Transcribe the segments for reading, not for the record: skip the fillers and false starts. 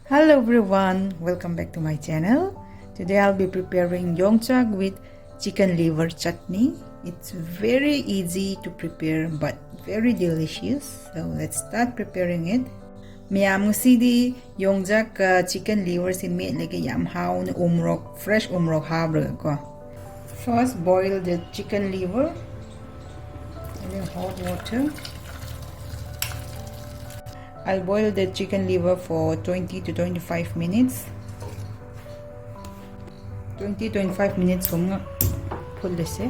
Hello everyone, welcome back to my channel. Today I'll be preparing yongchak with chicken liver chutney. It's very easy to prepare but very delicious. So let's start preparing it. Miyam ngasi yongchak chicken liver si meat like yam haun umrok fresh umrok habre ko. First boil the chicken liver in hot water. I'll boil the chicken liver for 20 to 25 minutes. 20-25 minutes ko nga pulis eh.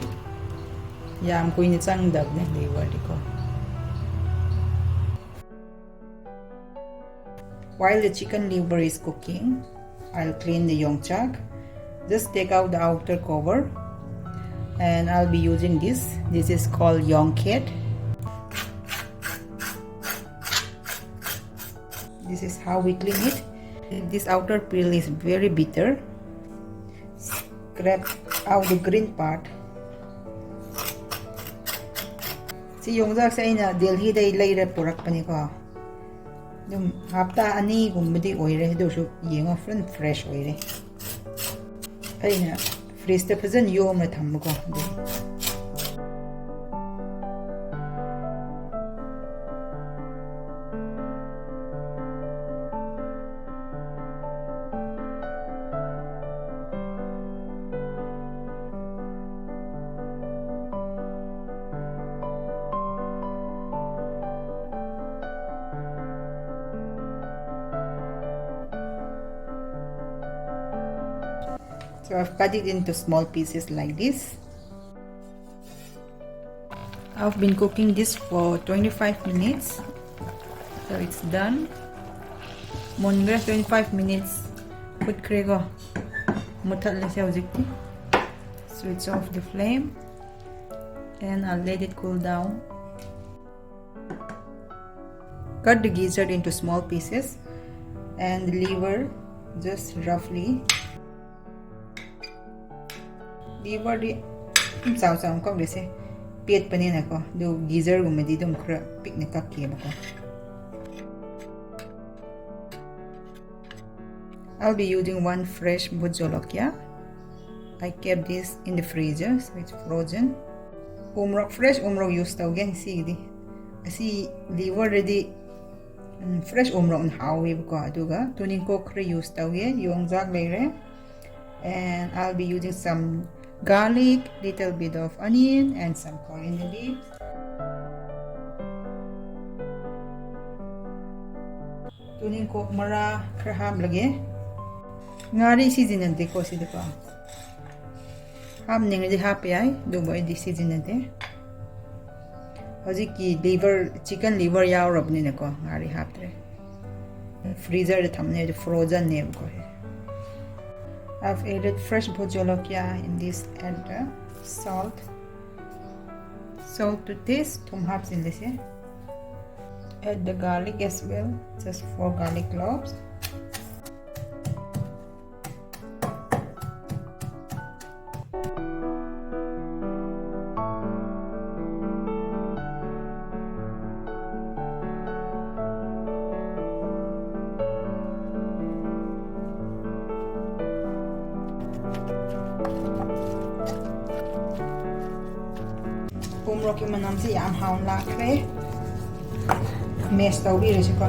Yam ko yung dag na liver ko. While the chicken liver is cooking, I'll clean the yongchak. Just take out the outer cover, and I'll be using this. This is called yongchak. This is how we clean it. This outer peel is very bitter. Scrape out the green part. Si yongchak sa ina Delhi day later purak pa ni ko. Dum hapta ani gumbadi oire do su yenga front fresh oire. Ay na freeze ta pazan yom na tham ko. So I've cut it into small pieces like this. I've been cooking this for 25 minutes. So it's done. Mungra 25 minutes. Put krego. Mutat la siya ujikti. Switch off the flame. And I'll let it cool down. Cut the gizzard into small pieces. And the liver just roughly. Liver di sao kong dese piet panin ako do gizzard gumadi dum kra pick na kakki ba ko. I'll be using one fresh bujolokya. I kept this in the freezer, so it's frozen. Umrok fresh umrok use taw gen si asi liver ready fresh umrok na hawi ba ko aduga tuning ko kra use taw gen yongchak leire. And I'll be using some garlic, little bit of onion, and some coriander leaves. Tuning ko mara kraham lagi. Ngari season nante ko si deko. Ham ning di happy ay do boy di season nante. Hoji ki liver chicken liver yaw rob ni nako ngari haptre. Freezer de thamne de frozen ne ko. I've added fresh bujolokya in this and salt. Salt to taste. Tum halves in this. Add the garlic as well. Just 4 garlic cloves. Umrok yung manam si yam haun lakre. Mes tau bi re ko.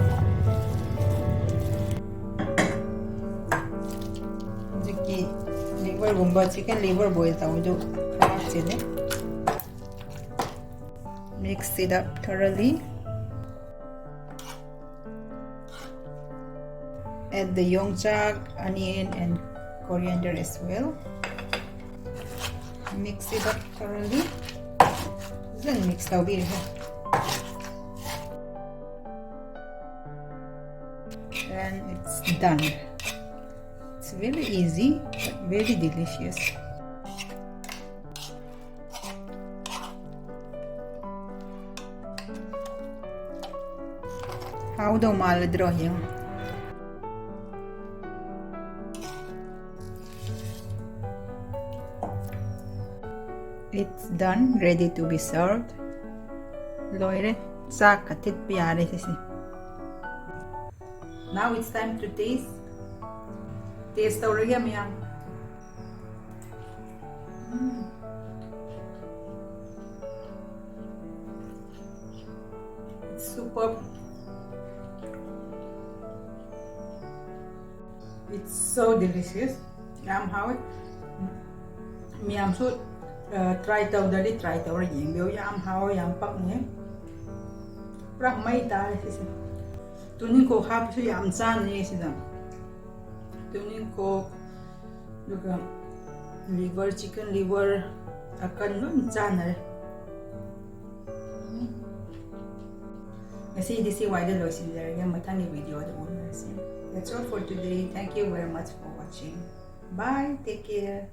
Jiki liver gumba chicken liver boil tau jo kharak chene. Mix it up thoroughly. Add the yongchak, onion and coriander as well. Mix it up thoroughly. Then mix tau bi re. And it's done. It's very easy but very delicious. How do maladro yung it's done, ready to be served. Loire, sa katit piyare sisi. Now it's time to taste. Taste already, ma'am. It's superb. It's so delicious. Yam how it. Miam should try tàu đây try tàu rồi diễn biểu yam how yam pak nhé. Prak mai ta sih. Tunin ko hap su yam san ni sih dam. Tunin ko juga liver chicken liver akan nun san na. Kasi di si wide lo sin there yang matang ni video ada mo na sin. That's all for today. Thank you very much for watching. Bye. Take care.